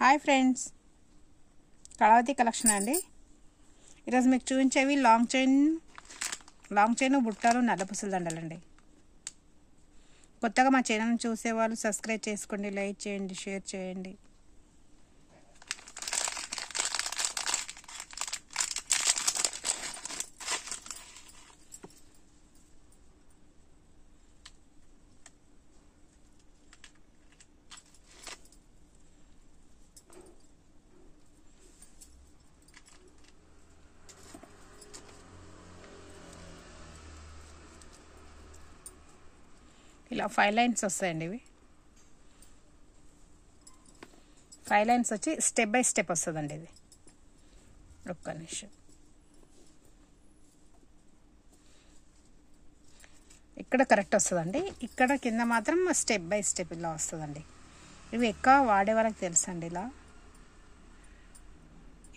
Hi friends, Kalavathi collection అండి. ఈరోజు మీకు చూపించేవి లాంగ్ చైన్ బుట్టాలు నల్లపూసల దండలండి. కొత్తగా మా ఛానల్ చూసేవాళ్ళు సబ్స్క్రైబ్ చేసుకోండి, లైక్ చేయండి, షేర్ చేయండి. ఇలా 5 లైన్స్ వస్తాయండి. ఇవి 5 లైన్స్ వచ్చి స్టెప్ బై స్టెప్ వస్తుందండి. ఇది ఒక్క నిమిషం. ఇక్కడ కరెక్ట్ వస్తుందండి, ఇక్కడ కింద మాత్రం స్టెప్ బై స్టెప్ ఇలా వస్తుందండి. ఇవి ఎక్కువ వాడే వాళ్ళకి తెలుసండి.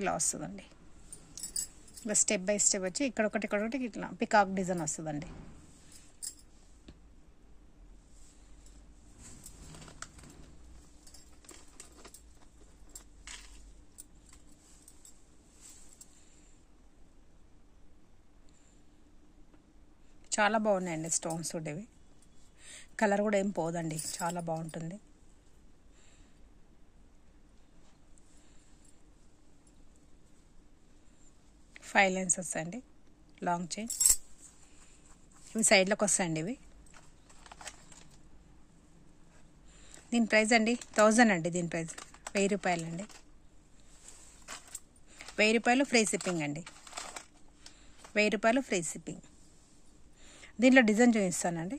ఇలా వస్తుందండి. ఇలా స్టెప్ బై స్టెప్ వచ్చి ఇక్కడ ఒకటి ఇట్లా పికాక్ డిజైన్ వస్తుందండి. చాలా బాగున్నాయండి స్టోన్స్. ఇవి కలర్ కూడా ఏం పోదండి, చాలా బాగుంటుంది. ఫైవ్ లైన్స్ వస్తాయండి లాంగ్ చైన్. ఇవి సైడ్లోకి వస్తాయండి. ఇవి దీని ప్రైస్ అండి 1000 అండి. దీని ప్రైస్ 1000 రూపాయలండి. 1000 రూపాయలు ఫ్రీ షిప్పింగ్ అండి. 1000 రూపాయలు ఫ్రీ షిప్పింగ్. దీంట్లో డిజైన్ చూపిస్తానండి.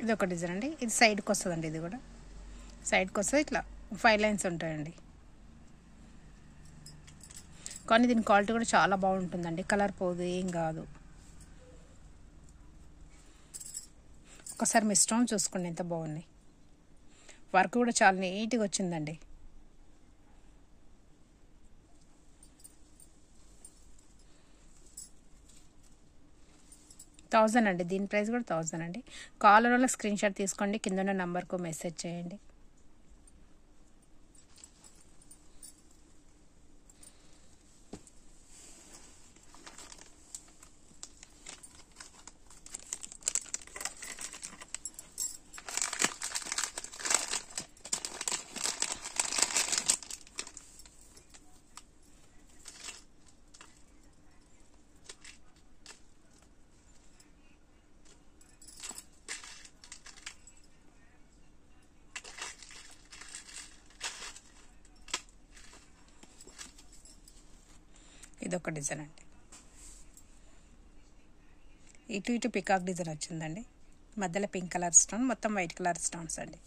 ఇది ఒక డిజైన్ అండి. ఇది సైడ్కి వస్తుందండి. ఇది కూడా సైడ్కి వస్తుంది. ఇట్లా 5 లైన్స్ ఉంటాయండి. కానీ దీని క్వాలిటీ కూడా చాలా బాగుంటుందండి. కలర్ పోదు, ఏం కాదు. ఒకసారి మీ స్టోన్ చూసుకోండి ఎంత బాగున్నాయి. వర్క్ కూడా చాలా నీట్గా వచ్చిందండి. $1000 అండి. దీని ప్రైస్ కూడా 1000 అండి. కాలర్ వల్ల స్క్రీన్ షాట్ తీసుకోండి, కింద ఉన్న నంబర్కు మెసేజ్ చేయండి. ఇదొక డిజైన్ అండి. ఇటు పికాక్ డిజైన్ వచ్చిందండి. మధ్యలో పింక్ కలర్ స్టోన్, మొత్తం వైట్ కలర్ స్టోన్స్ అండి.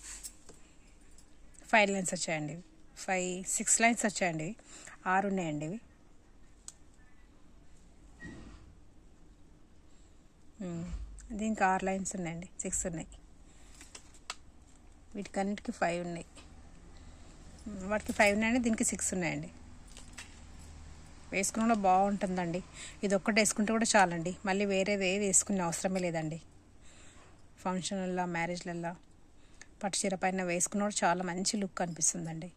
5 లైన్స్ వచ్చాయండి. 6 లైన్స్ వచ్చాయండి. 6 ఉన్నాయండి. ఇవి దీనికి 6 లైన్స్ ఉన్నాయండి. 6 ఉన్నాయి. వీటికన్నిటికీ 5 ఉన్నాయి. వాటికి 5 ఉన్నాయండి, దీనికి 6 ఉన్నాయండి. వేసుకుని కూడా బాగుంటుందండి. ఇది ఒక్కటి వేసుకుంటే కూడా చాలండి. మళ్ళీ వేరేది ఏది వేసుకునే అవసరమే లేదండి. ఫంక్షన్లలో, మ్యారేజ్లలో పట్టు చీర పైన వేసుకున్న కూడా చాలా మంచి లుక్ అనిపిస్తుందండి.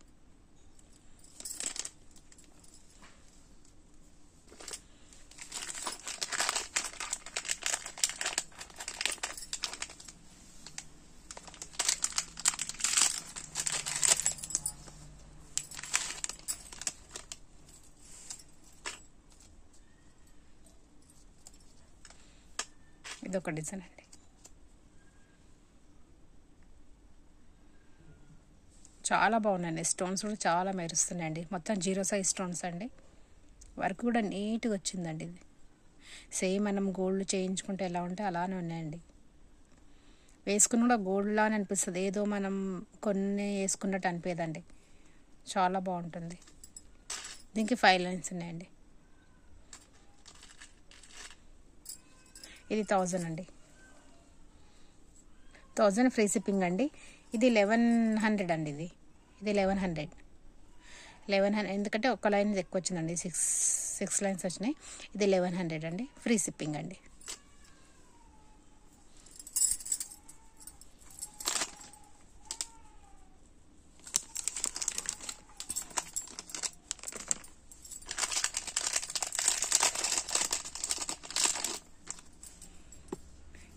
ఇదొక డిజైన్ అండి. చాలా బాగున్నాయండి. స్టోన్స్ కూడా చాలా మెరుస్తున్నాయండి. మొత్తం 0 సైజ్ స్టోన్స్ అండి. వర్క్ కూడా నీట్గా వచ్చిందండి. ఇది సేమ్ మనం గోల్డ్ చేయించుకుంటే ఎలా ఉంటే అలానే ఉన్నాయండి. వేసుకుని కూడా గోల్డ్ లానే అనిపిస్తుంది, ఏదో మనం కొన్ని వేసుకున్నట్టు అనిపించదండి. చాలా బాగుంటుంది. దీనికి 5 లైన్స్ ఉన్నాయండి. ఇది 1000 అండి. 1000 ఫ్రీ షిప్పింగ్ అండి. ఇది 1100 అండి. ఇది 1100 ఎందుకంటే ఒక లైన్ ఎక్కువ వచ్చిందండి, సిక్స్ లైన్స్ వచ్చినాయి. ఇది 1100 అండి, ఫ్రీ షిప్పింగ్ అండి.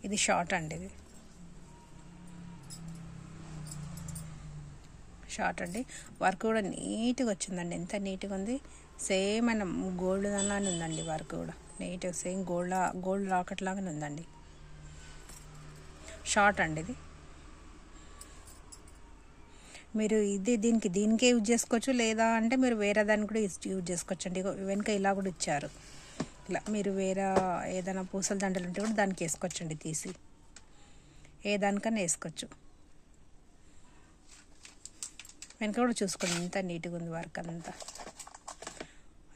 ఇది షార్ట్ అండి, వర్క్ కూడా నీట్గా వచ్చిందండి. ఎంత నీట్గా ఉంది, సేమ్ మనం గోల్డ్ దానిలానే ఉందండి. వర్క్ కూడా నీట్గా సేమ్ గోల్డ్ రాకెట్ లాగానే ఉందండి. షార్ట్ అండి ఇది. మీరు దీనికే యూజ్ చేసుకోవచ్చు, లేదా అంటే మీరు వేరే దాన్ని కూడా యూజ్ చేసుకోవచ్చు అండి. వెనుక ఇలా కూడా ఇచ్చారు. ఇలా మీరు వేరే ఏదైనా పూసల దండలు ఉంటే కూడా దానికి వేసుకోవచ్చండి, తీసి ఏ దానికన్నా వేసుకోవచ్చు. వెనక కూడా చూసుకోండి ఎంత నీట్గా ఉంది వర్క్ అంతా.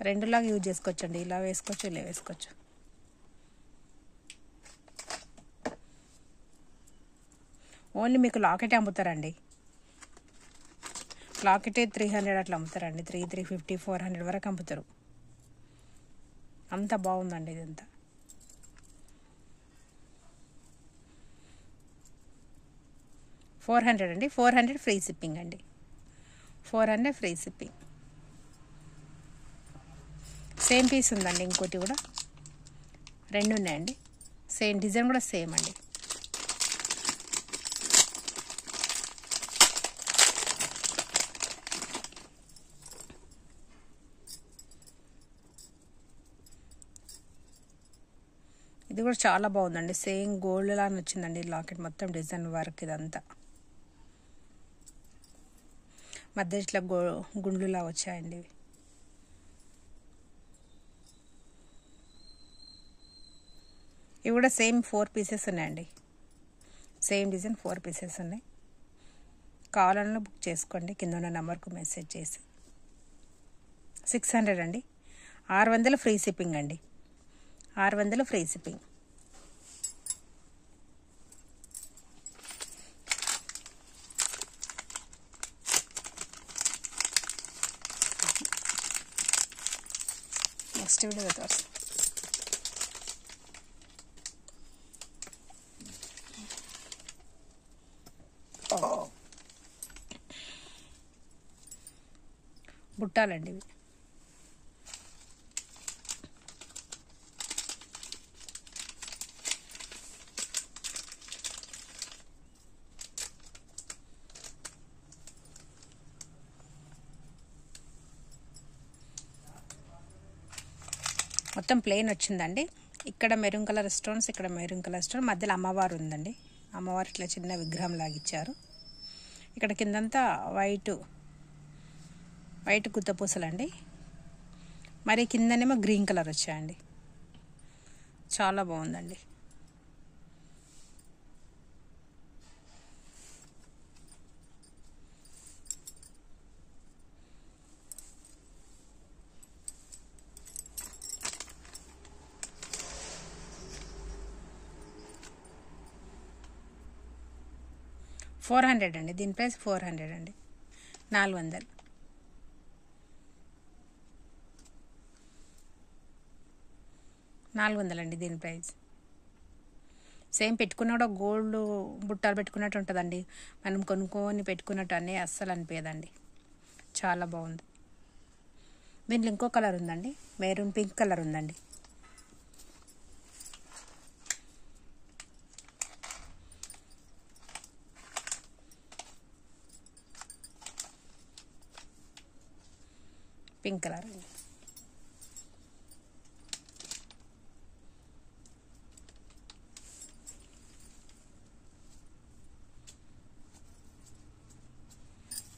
రెండులాగా యూజ్ చేసుకోవచ్చండి, ఇలా వేసుకోవచ్చు, ఇలా వేసుకోవచ్చు. ఓన్లీ మీకు లాకెట్ అమ్ముతారండి. లాకెటే 300 అట్లా అమ్ముతారండి. 350 400 వరకు అమ్ముతారు. అంత బాగుందండి ఇదంతా. $400 అండి, 400 ఫ్రీ షిప్పింగ్ అండి. 400 ఫ్రీ షిప్పింగ్. సేమ్ పీస్ ఉందండి, ఇంకోటి కూడా 2 ఉన్నాయండి. సేమ్ డిజైన్ కూడా సేమ్ అండి. ఇది కూడా చాలా బాగుందండి, సేమ్ గోల్డ్ లాగా వచ్చిందండి లాకెట్, మొత్తం డిజైన్ వర్క్ ఇదంతా. మధ్య ఇట్లా గుండ్లులా వచ్చాయండి ఇవి. ఇవి కూడా సేమ్ 4 పీసెస్ ఉన్నాయండి. సేమ్ డిజైన్ 4 పీసెస్ ఉన్నాయి. కావాలన్నా బుక్ చేసుకోండి, కింద ఉన్న నెంబర్కు మెసేజ్ చేసి. 600 అండి, 600 ఫ్రీ షిప్పింగ్ అండి. 600 ఫ్రీ షిప్పింగ్. నెక్స్ట్ వీడియో తోర్స్. బుట్టాలండి ఇవి. మొత్తం ప్లెయిన్ వచ్చిందండి. ఇక్కడ మెరూన్ కలర్ స్టోన్స్, ఇక్కడ మెరూన్ కలర్ స్టోన్, మధ్యలో అమ్మవారు ఉందండి. అమ్మవారు ఇట్లా చిన్న విగ్రహం లాగిచ్చారు. ఇక్కడ కిందంతా వైట్ గుత్తపూసలండి. మరి కిందనేమో గ్రీన్ కలర్ వచ్చాయండి. చాలా బాగుందండి. $400 అండి, దీని ప్రైస్ 400 అండి. 400. అండి దీని ప్రైస్. సేమ్ పెట్టుకున్న కూడా గోల్డ్ బుట్టాలు పెట్టుకున్నట్టు ఉంటుందండి. మనం కొనుక్కొని పెట్టుకున్నట్టు అన్నీ అస్సలు అనిపించదండి. చాలా బాగుంది. దీంట్లో ఇంకో కలర్ ఉందండి, మెరూన్ పింక్ కలర్ ఉందండి. పింక్ కలర్ అండి.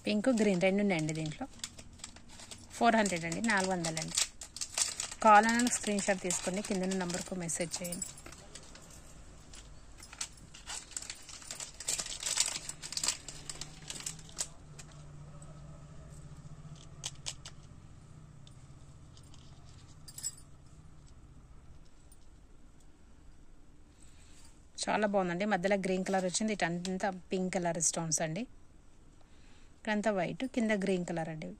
పింక్ గ్రీన్ 2 ఉన్నాయండి దీంట్లో. 400 అండి, 400 అండి. కావాలన్నా స్క్రీన్ షాట్ తీసుకోండి, కింద నెంబర్కు మెసేజ్ చేయండి. చాలా బాగుందండి. మధ్యలో గ్రీన్ కలర్ వచ్చింది, ఇటంతా పింక్ కలర్ స్టోన్స్ అండి. ఇక్కడంతా వైట్, కింద గ్రీన్ కలర్ అండి.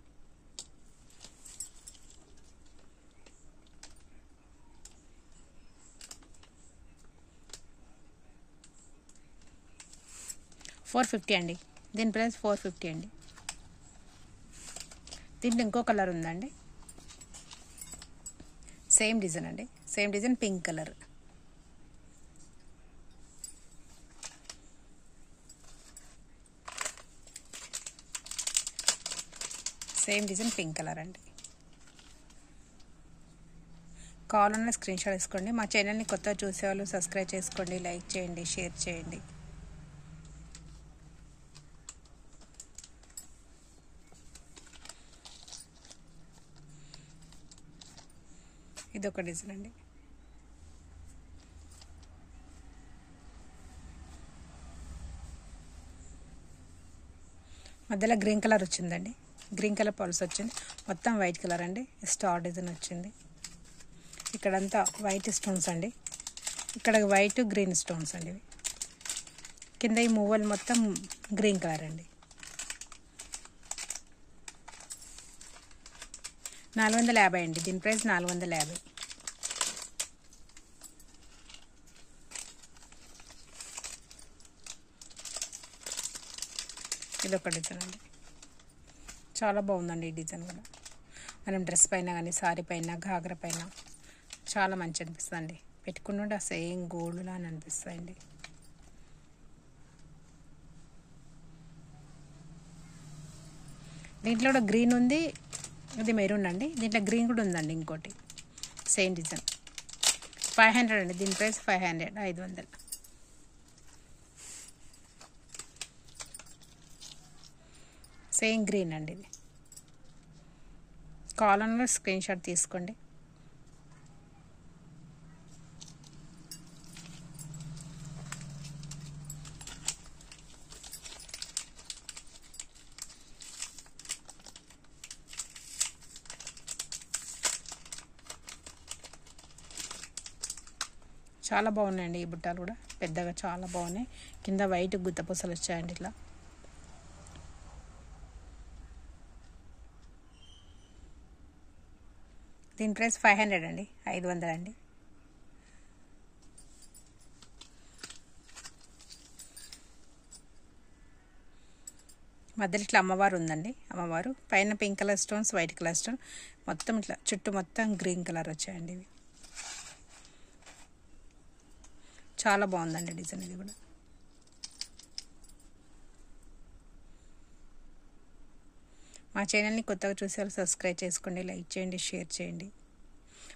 $450 అండి. దీని ప్రైస్ $450 అండి. దీంట్లో ఇంకో కలర్ ఉందండి, సేమ్ డిజైన్ అండి, same design pink colour. Same design pink colour అండి. కావాలన్నా స్క్రీన్ షాట్ తీసుకోండి. మా ఛానల్ని కొత్తగా చూసేవాళ్ళు సబ్స్క్రైబ్ చేసుకోండి, లైక్ చేయండి, షేర్ చేయండి. ఇదొక డిజైన్ అండి. మధ్యలో గ్రీన్ కలర్ వచ్చిందండి, గ్రీన్ కలర్ పల్స్ వచ్చింది. మొత్తం వైట్ కలర్ అండి, స్టార్ డిజైన్ వచ్చింది. ఇక్కడంతా వైట్ స్టోన్స్ అండి, ఇక్కడ వైట్ గ్రీన్ స్టోన్స్ అండి. కింద ఈ మూవల్ మొత్తం గ్రీన్ కలర్ అండి. 450 అండి. దీని ప్రైస్ 450. ఇదొక డిజైన్ అండి, చాలా బాగుందండి ఈ డిజైన్ కూడా. మనం డ్రెస్ పైన కానీ, సారీ పైన, ఘాగ్రా పైన చాలా మంచి అనిపిస్తుంది అండి. పెట్టుకుంటుంటే సేమ్ గోల్డ్లా అని అనిపిస్తాయండి. దీంట్లో కూడా గ్రీన్ ఉంది, ఇది మెరూన్ అండి. దీంట్లో గ్రీన్ కూడా ఉందండి ఇంకోటి, సేమ్ డిజైన్. 500 అండి. దీని ప్రైస్ 500, 500. సేమ్ గ్రీన్ అండి. ఇది కాలన్లో స్క్రీన్ షాట్ తీసుకోండి. చాలా బాగున్నాయండి ఈ బుట్టాలు కూడా, పెద్దగా చాలా బాగున్నాయి. కింద వైట్ గుత్తపూసలు వచ్చాయండి ఇట్లా. దీని ప్రైస్ 500 అండి, 500 అండి. మధ్యలో ఇట్లా అమ్మవారు ఉందండి, అమ్మవారు పైన pink colour stones, white colour stone, మొత్తం ఇట్లా చుట్టూ మొత్తం గ్రీన్ కలర్ వచ్చాయండి. ఇవి చాలా బాగుందండి డిజైన్. ఇది కూడా మా ఛానల్ని కొత్తగా చూసేవాళ్ళు సబ్స్క్రైబ్ చేసుకోండి, లైక్ చేయండి, షేర్ చేయండి.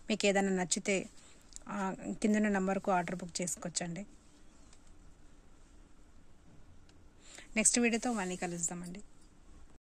మీకు ఏదైనా నచ్చితే కింద నంబర్కు ఆర్డర్ బుక్ చేసుకోవచ్చండి. నెక్స్ట్ వీడియోతో మళ్ళీ కలుద్దామండి.